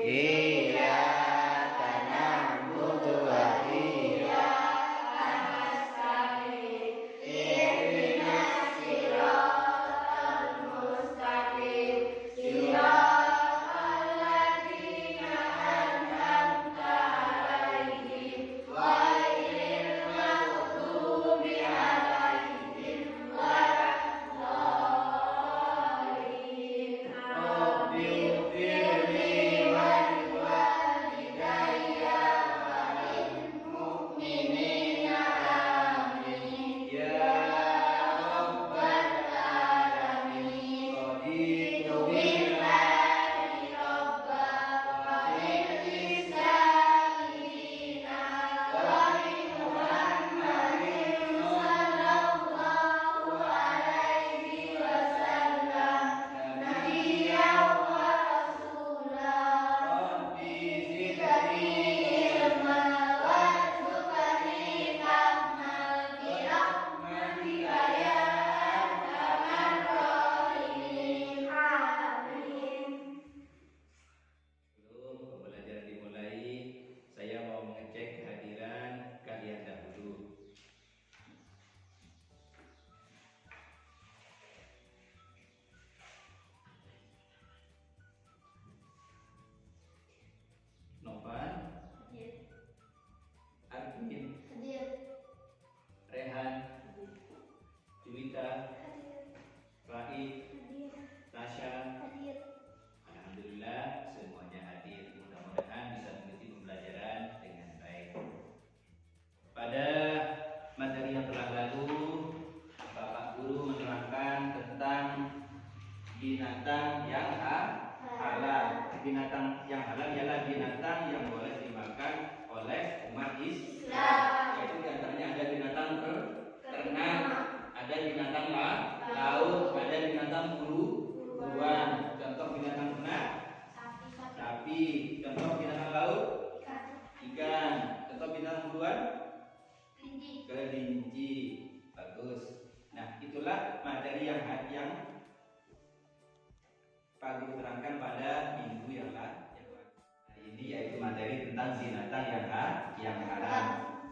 Iyyaka na'budu wa iyyaka nasta'in. Ihdinas siratal mustaqim. Siratal ladzina an'amta 'alaihim ghairil maghdubi 'alaihim waladdallin. Rabbighfirli wa liwalidayya wa lil mu'minina amin. Ya rabbal alamin. Raditu billahi rabba wa bil islami dina wa bi Muhammadin sallallahu alaihi wasallam nabiyyan wa rasula. Rabbi zidni ilma warzuqni fahma bi rahmatika ya arhamar rahimin. Amin. Sebelum pembelajaran dimulai, saya mau mengecek kehadiran kalian dahulu. Novan, Hadir. Arvin, Hadir. Rehan, Juwita, Hadir. Raif, Hadir. Tasya. Hadir. Alhamdulillah semuanya hadir. Mudah-mudahan bisa mengikuti pembelajaran dengan baik. Pada materi yang telah lalu, Bapak Guru menerangkan tentang binatang yang halal. Binatang yang halal ialah binatang yang boleh dimakan oleh umat Islam. Yaitu diantaranya ada binatang ternak, ada binatang laut, ada binatang buruan. Contoh binatang ternak, sapi. Contoh binatang laut, ikan. Contoh binatang buruan, kelinci. Bagus. Nah, itulah materi yang Pak Guru terangkan pada minggu yang lalu. Hari ini yaitu materi tentang binatang yang haram,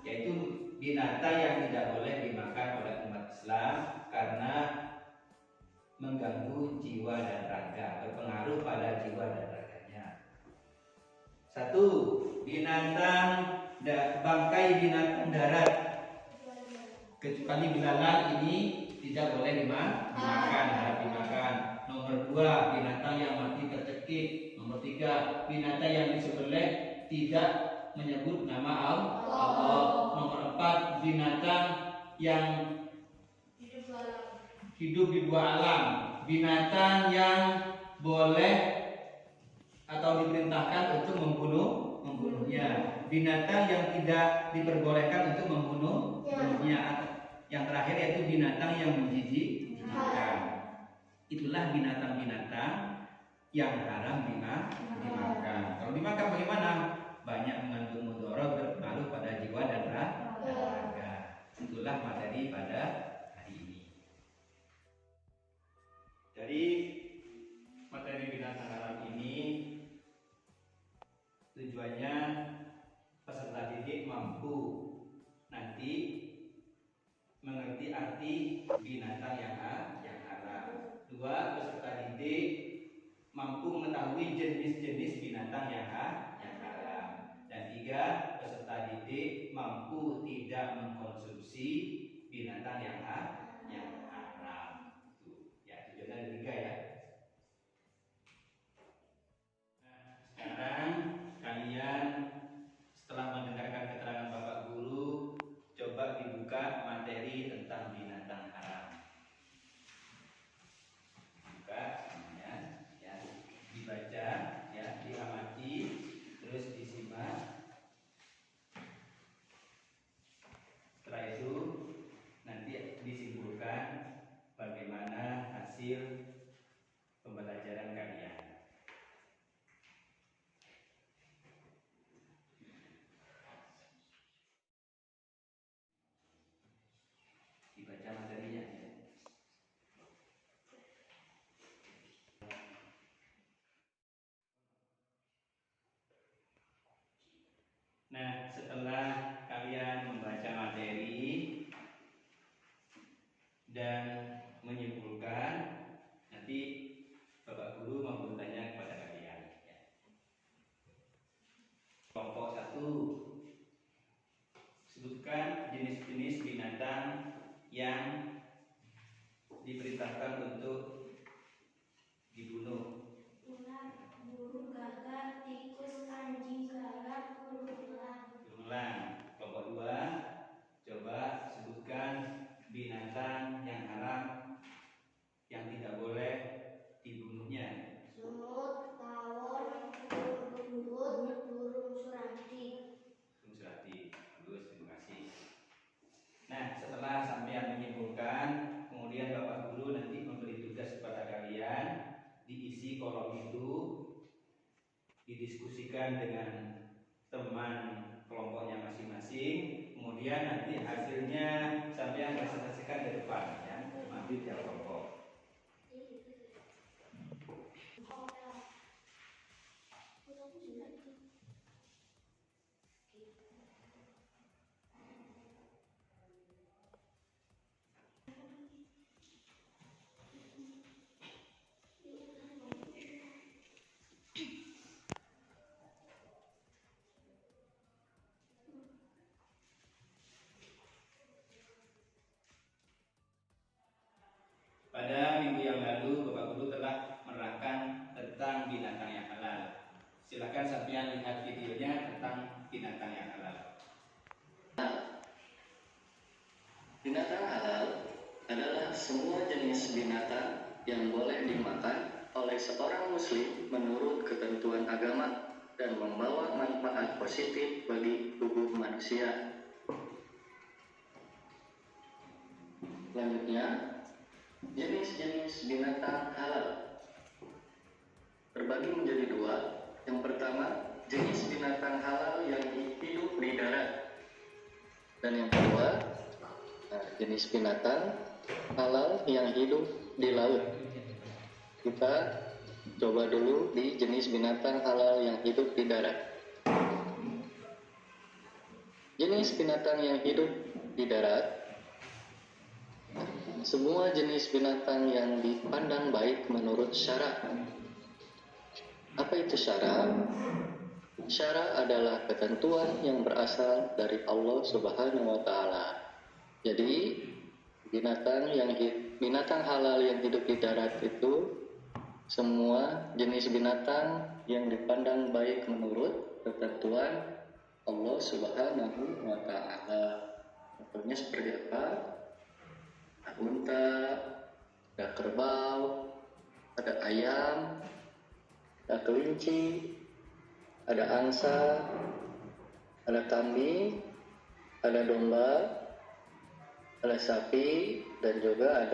yaitu binatang yang tidak boleh dimakan oleh umat Islam karena mengganggu jiwa dan raga, berpengaruh pada jiwa dan raganya. Satu, bangkai binatang darat, kecuali belalang ini tidak boleh dimakan, harap dimakan. Nomor 2, binatang yang mati tercekik. Nomor 3, binatang yang disembelih tidak menyebut nama Allah. Nomor 4, binatang yang hidup di dua alam. Binatang yang boleh atau diperintahkan untuk membunuhnya. Binatang yang tidak diperbolehkan untuk membunuhnya. Yang terakhir yaitu binatang yang menjijikkan. Itulah binatang-binatang yang haram dimakan. Kalau dimakan bagaimana? Banyak mengandung mudarat, berpengaruh pada jiwa dan raga. Itulah materi pada hari ini. Jadi materi binatang haram ini tujuannya peserta didik mampu nanti mengerti arti binatang yang haram. 2, peserta didik mampu mengetahui jenis-jenis binatang yang haram. Dan 3, peserta didik mampu tidak mengkonsumsi binatang yang haram. Itu ya, tujuannya ada 3 ya. Nah, sekarang kalian setelah mendengarkan keterangan Bapak Guru, coba dibuka materi tentang binatang haram. Buka semuanya, ya, dibaca, ya, diamati, terus disimak. Setelah itu nanti disimpulkan Nah, setelah kalian membaca materi dan menyimpulkan, nanti Bapak Guru mau bertanya kepada kalian. Kelompok 1, sebutkan jenis-jenis binatang yang diperintahkan untuk dibunuh. Ular, burung gagak, tikus, anjing, gagak, Ulang. Kelompok 2, coba sebutkan binatang yang haram yang tidak boleh dibunuhnya. semut, tawon, burung gendut, burung surati. Burung surati. Bagus, terima kasih. Nah, setelah sampean menyimpulkan, kemudian Bapak Guru nanti memberi tugas kepada kalian, diisi kolom itu, didiskusikan dengan teman kelompoknya masing-masing, kemudian nanti hasilnya sampean presentasikan ke depan, ya, ambil tiap kelompok. Pada minggu yang lalu Bapak Guru telah menerangkan tentang binatang yang halal. Silakan sampean lihat videonya tentang binatang yang halal. Binatang halal adalah semua jenis binatang yang boleh dimakan oleh seorang muslim menurut ketentuan agama dan membawa manfaat positif bagi tubuh manusia. Selanjutnya, jenis-jenis binatang halal terbagi menjadi dua. Yang pertama, jenis binatang halal yang hidup di darat, dan yang kedua, jenis binatang halal yang hidup di laut. Kita coba dulu di jenis binatang halal yang hidup di darat. Jenis binatang yang hidup di darat, semua jenis binatang yang dipandang baik menurut syara. Apa itu syara? Syara adalah ketentuan yang berasal dari Allah Subhanahu wa Ta'ala. Jadi binatang halal yang hidup di darat itu semua jenis binatang yang dipandang baik menurut ketentuan Allah Subhanahu wa Ta'ala. Contohnya seperti apa? Ada unta, ada kerbau, ada ayam, ada kelinci, ada angsa, ada kambing, ada domba, ada sapi, dan juga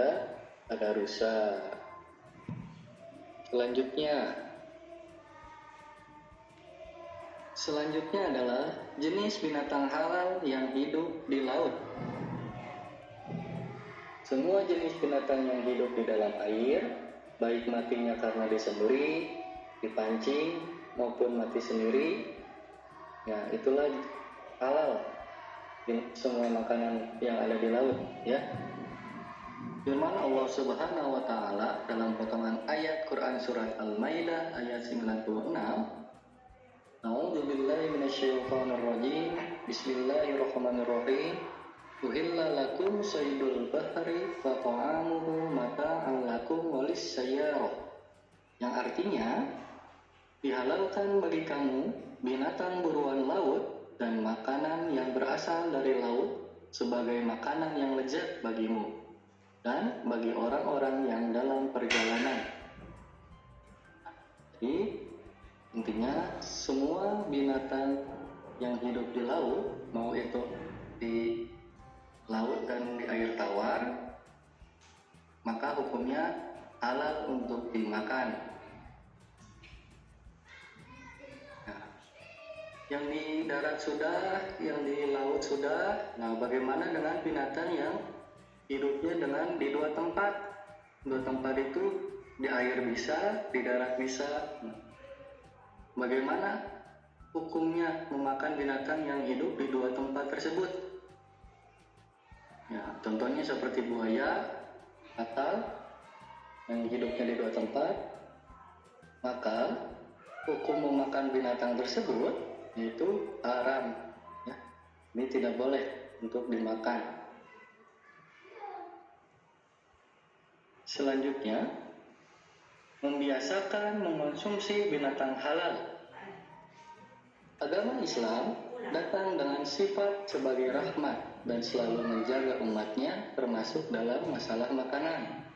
ada rusa. Selanjutnya adalah jenis binatang halal yang hidup di laut. Semua jenis binatang yang hidup di dalam air, baik matinya karena disembelih, dipancing, maupun mati sendiri, ya itulah halal. Semua makanan yang ada di laut, ya. Firman Allah Subhanahu wa Ta'ala dalam potongan ayat Quran surat Al-Maidah ayat 96. A'udzubillahi minasyaitonir rajim. Bismillahirrahmanirrahim. Uhilla lakum saydul bahri wa ta'amuhu mata'an lakum walis sayyarah. Yang artinya, dihalalkan bagi kamu binatang buruan laut dan makanan yang berasal dari laut sebagai makanan yang lezat bagimu dan bagi orang-orang yang dalam perjalanan. Jadi intinya semua binatang yang hidup di laut, mau itu di laut dan di air tawar, maka hukumnya halal untuk dimakan. Nah, yang di darat sudah, yang di laut sudah. Nah, bagaimana dengan binatang yang hidupnya di dua tempat? Dua tempat itu di air bisa, di darat bisa. Bagaimana hukumnya memakan binatang yang hidup di dua tempat tersebut? Ya, contohnya seperti buaya atau yang hidupnya di dua tempat, maka hukum memakan binatang tersebut yaitu haram. Ya, ini tidak boleh untuk dimakan. Selanjutnya, membiasakan mengonsumsi binatang halal. Agama Islam datang dengan sifat sebagai rahmat dan selalu menjaga umatnya termasuk dalam masalah makanan.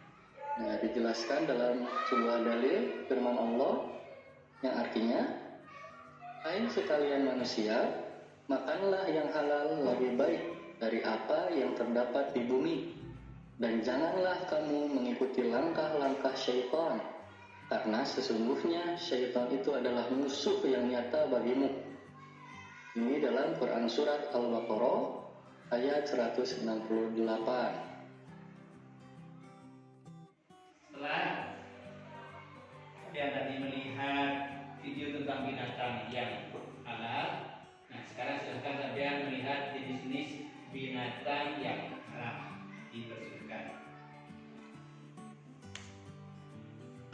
Nah, dijelaskan dalam sebuah dalil firman Allah yang artinya, hai sekalian manusia, makanlah yang halal lebih baik dari apa yang terdapat di bumi, dan janganlah kamu mengikuti langkah-langkah syaitan, karena sesungguhnya syaitan itu adalah musuh yang nyata bagimu. Ini dalam Quran Surat Al-Baqarah ayat 168. Setelah kalian tadi melihat video tentang binatang yang halal, nah sekarang silahkan kalian melihat jenis-jenis binatang yang haram. Dipersilakan.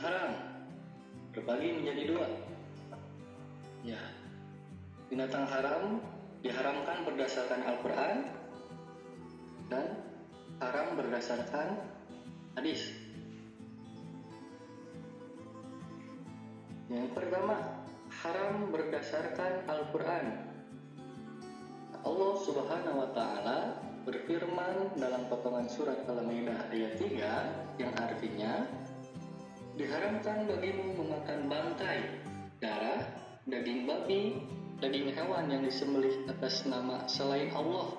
Haram terbagi menjadi dua. Ya, binatang haram diharamkan berdasarkan Al-Quran dan haram berdasarkan hadis. Yang pertama, haram berdasarkan Al-Quran. Allah Subhanahu wa Ta'ala berfirman dalam potongan surat Al-Maidah ayat 3 yang artinya, diharamkan bagimu memakan bangkai, darah, daging babi, daging hewan yang disembelih atas nama selain Allah,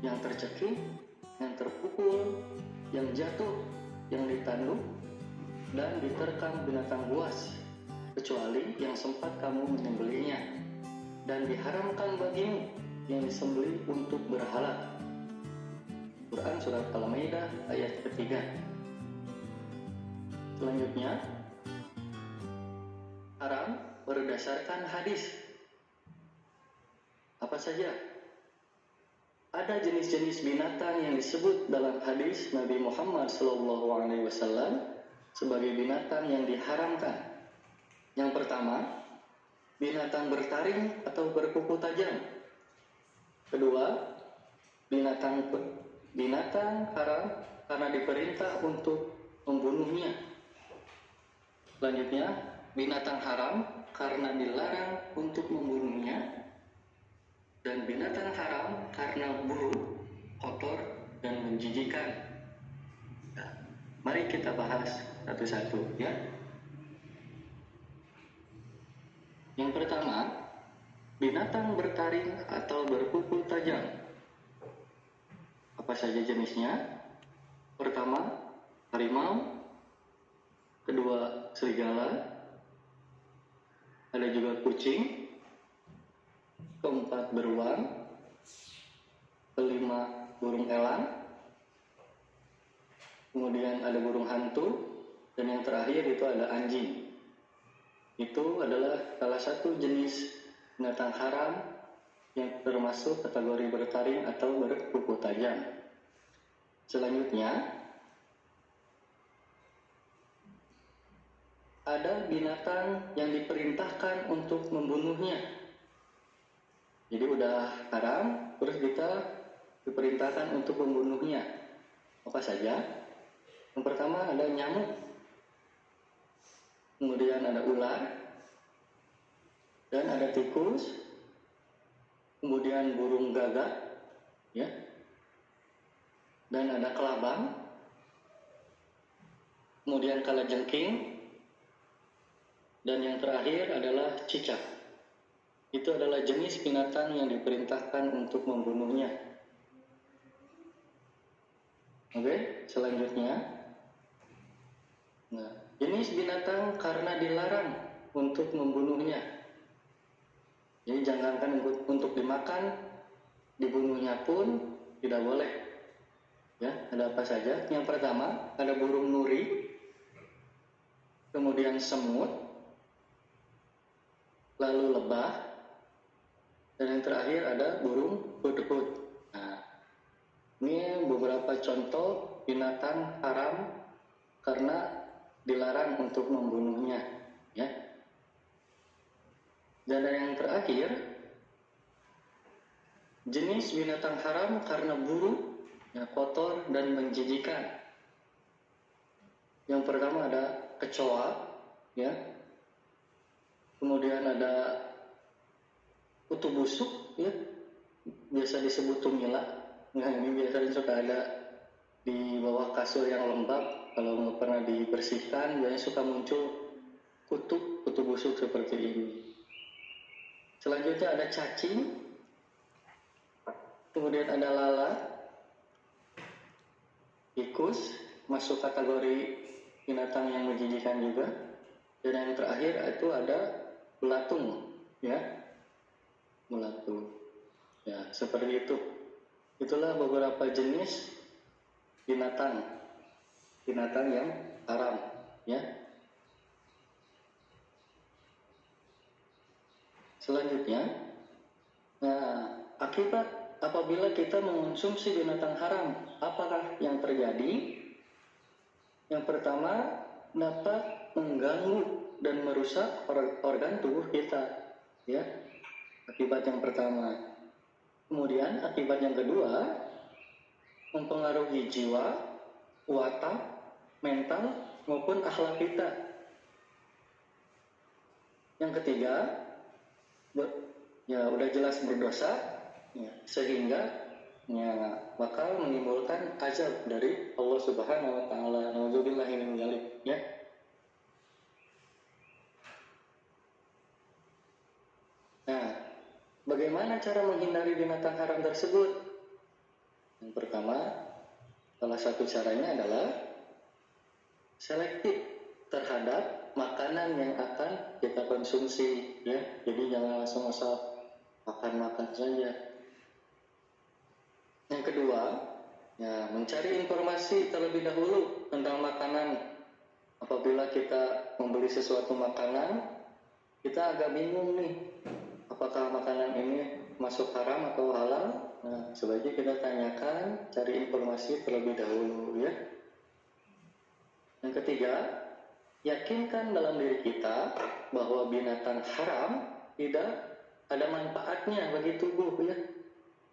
yang tercekik, yang terpukul, yang jatuh, yang ditanduk, dan diterkam binatang buas, kecuali yang sempat kamu menyembelihnya, dan diharamkan bagimu yang disembelih untuk berhala. Quran Surat Al-Maidah ayat ketiga. Selanjutnya, haram berdasarkan hadis. Apa saja? Ada jenis-jenis binatang yang disebut dalam hadis Nabi Muhammad SAW sebagai binatang yang diharamkan. Yang pertama, binatang bertaring atau berkuku tajam. Kedua, binatang haram karena diperintah untuk membunuhnya. Selanjutnya, binatang haram karena dilarang untuk membunuhnya. Dan binatang haram karena buruk, kotor, dan menjijikan. Nah, mari kita bahas satu-satu ya. Yang pertama, binatang bertaring atau berkuku tajam. Apa saja jenisnya? Pertama, harimau. Kedua, serigala. Ada juga kucing. Keempat, beruang. Kelima, burung elang. Kemudian ada burung hantu. Dan yang terakhir itu ada anjing. Itu adalah salah satu jenis binatang haram yang termasuk kategori bertaring atau berkuku tajam. Selanjutnya, ada binatang yang diperintahkan untuk membunuhnya. Jadi udah haram, terus kita diperintahkan untuk membunuhnya. Apa saja? Yang pertama ada nyamuk, kemudian ada ular, dan ada tikus, kemudian burung gagak, ya, dan ada kelabang, kemudian kalajengking, dan yang terakhir adalah cicak. Itu adalah jenis binatang yang diperintahkan untuk membunuhnya. Oke, selanjutnya. Nah, jenis binatang karena dilarang untuk membunuhnya. Jadi jangankan untuk dimakan, dibunuhnya pun tidak boleh. Ya, ada apa saja? Yang pertama, ada burung nuri, kemudian semut, lalu lebah, Dan yang terakhir ada burung hudhud. Nah, ini beberapa contoh binatang haram karena dilarang untuk membunuhnya, ya. Dan yang terakhir, jenis binatang haram karena buruk, ya, kotor dan menjijikan. Yang pertama ada kecoa, ya. Kemudian ada kutu busuk, ya, biasa disebut tumila. Nah, ini biasanya suka ada di bawah kasur yang lembab. Kalau nggak pernah dibersihkan, biasanya suka muncul kutu busuk seperti ini. Selanjutnya ada cacing, kemudian ada lalat, tikus, masuk kategori binatang yang menjijikan juga. Dan yang terakhir itu ada belatung, ya, belatung. Ya, seperti itu. Itulah beberapa jenis binatang yang haram, ya. Selanjutnya, nah, akibat apabila kita mengonsumsi binatang haram, apakah yang terjadi? Yang pertama, dapat mengganggu dan merusak organ tubuh kita, ya. Akibat yang pertama. Kemudian akibat yang kedua, mempengaruhi jiwa, watak, mental maupun akhlak kita. Yang ketiga, ya udah jelas berdosa, ya, sehingga ya bakal menimbulkan azab dari Allah Subhanahu wa taala. Nauzubillahi min dzalik, ya. Nah, bagaimana cara menghindari binatang haram tersebut? Yang pertama, salah satu caranya adalah selektif terhadap makanan yang akan kita konsumsi, ya. Jadi jangan langsung asal makan saja. Yang kedua, ya, mencari informasi terlebih dahulu tentang makanan. Apabila kita membeli sesuatu makanan, kita agak bingung nih, apakah makanan ini masuk haram atau halal. Nah, sebaiknya kita tanyakan, cari informasi terlebih dahulu, ya. Yang ketiga, yakinkan dalam diri kita bahwa binatang haram tidak ada manfaatnya bagi tubuh, ya.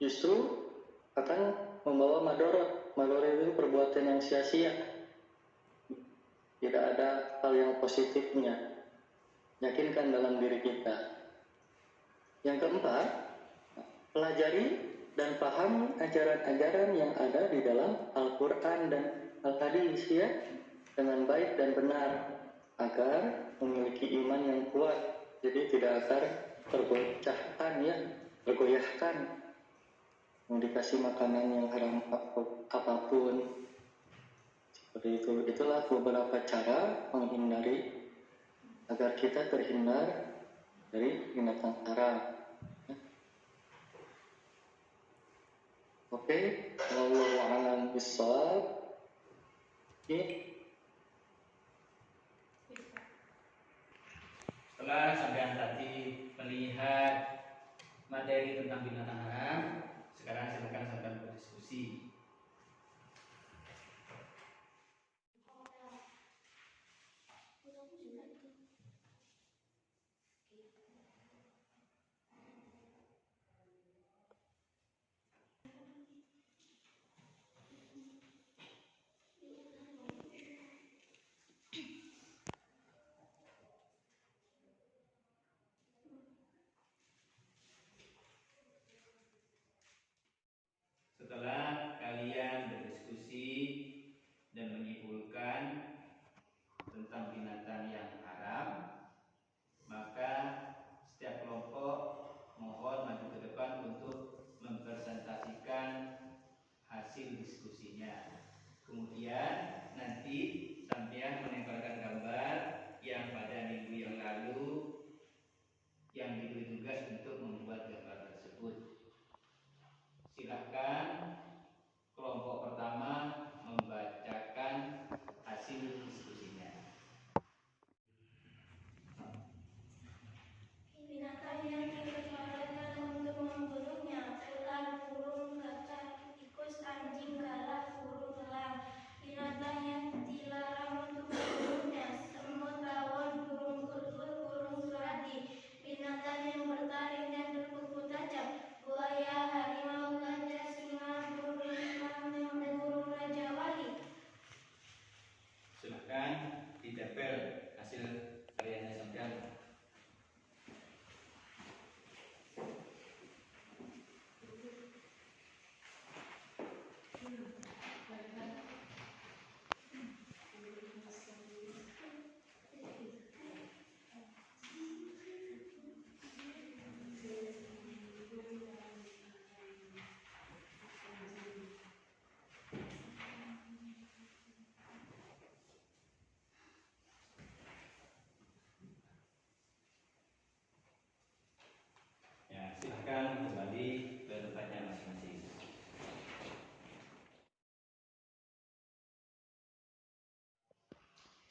Justru akan membawa madorot. Madorot itu perbuatan yang sia-sia. Tidak ada hal yang positifnya. Yakinkan dalam diri kita. Yang keempat, pelajari dan pahami ajaran-ajaran yang ada di dalam Al-Quran dan Al-Hadis, ya, dengan baik dan benar agar memiliki iman yang kuat. Jadi tidak akan tergoyahkan, ya, tergoyahkan yang dikasih makanan yang haram apapun. Seperti itu. Itulah beberapa cara menghindari agar kita terhindar dari binatang haram. Oke, wallahu a'lam bishawab. Setelah sampean tadi melihat materi tentang binatang haram, sekarang silakan sampean berdiskusi.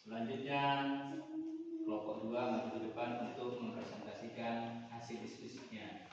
Selanjutnya kelompok 2 maju ke depan untuk mempresentasikan hasil diskusinya.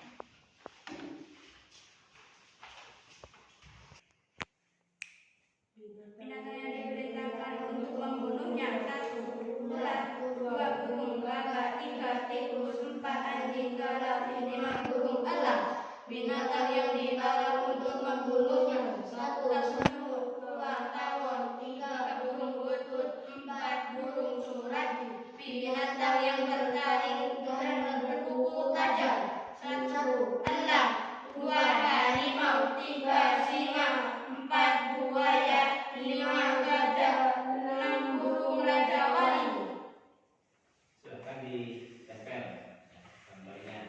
Binatang yang diperintahkan untuk membunuhnya: 1. Ular, 2. Burung gagak, 3. tikus, 4. anjing galak, 5. burung elang. Binatang yang dilarang untuk membunuhnya: 1. semut, 2. tawon, 3. burung butut, 4. burung suradi. Binatang yang bertaring dan berkuku tajam: 1. elang, 2. harimau, 3. singa, 4. buaya, 5. gajah, 6. burung raja wali. Silakan ditempel gambarnya.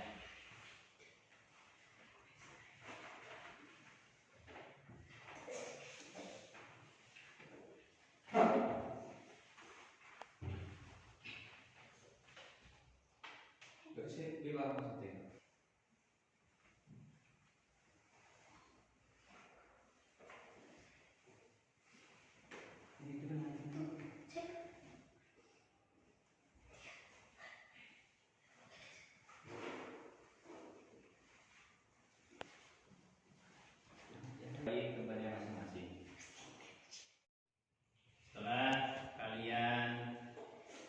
Baik, tempatnya masing-masing. Setelah kalian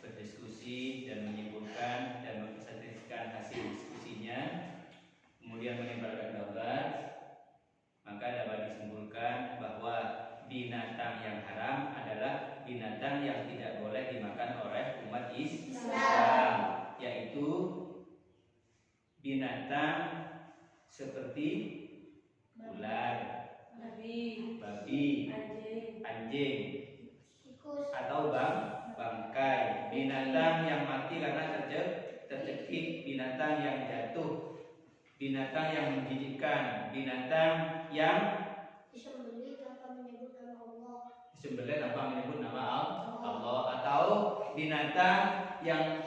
berdiskusi dan menyimpulkan dan mempresentasikan hasil diskusinya, kemudian menempelkan gambar, maka dapat disimpulkan bahwa binatang yang haram adalah binatang yang tidak boleh dimakan oleh umat Islam, yaitu binatang seperti ular, babi, anjing, atau bangkai, binatang yang mati karena tercekik, binatang yang jatuh, binatang yang menjijikkan, binatang yang Disembelih tanpa menyebut nama Allah. disembelih tanpa menyebut nama Allah, atau binatang yang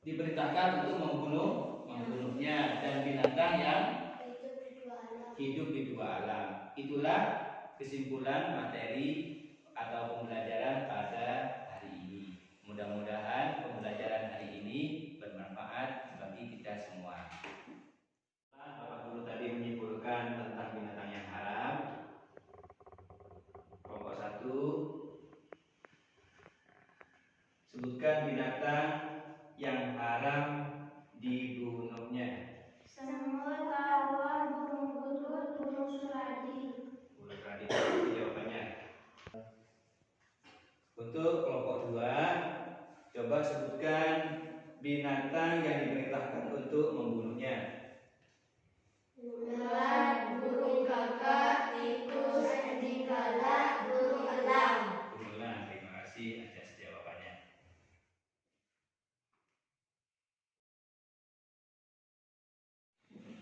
diperintahkan untuk membunuhnya, dan binatang yang hidup di dua alam. Itulah kesimpulan materi atau pembelajaran pada hari ini. Mudah-mudahan pembelajaran hari ini bermanfaat bagi kita semua. Bapak Guru tadi menyimpulkan tentang binatang yang haram. Kelompok 1, sebutkan binatang yang haram dibunuhnya. Semut, tawon, burung butut, burung suradi. Burung suradi itu jawabannya. Untuk kelompok 2, coba sebutkan binatang yang diperintahkan untuk membunuhnya. Ular, burung gagak, tikus, anjing galak, burung elang. Burung elang, terima kasih atas jawabannya.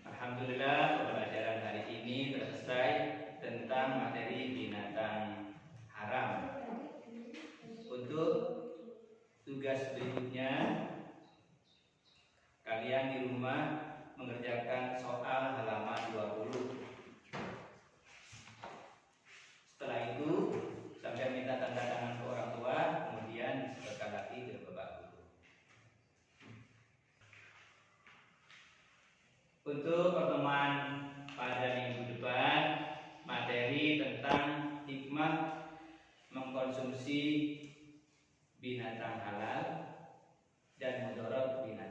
Alhamdulillah, pembelajaran hari ini selesai tentang materi binatang haram. Untuk tugas berikutnya, kalian di rumah mengerjakan soal halaman 20. Setelah itu, sampai minta tanda tangan ke orang tua, kemudian disebarkan lagi ke Bapak Guru. Untuk pertemuan pada minggu depan, materi tentang hikmah mengkonsumsi binatang halal dan mudarat binatang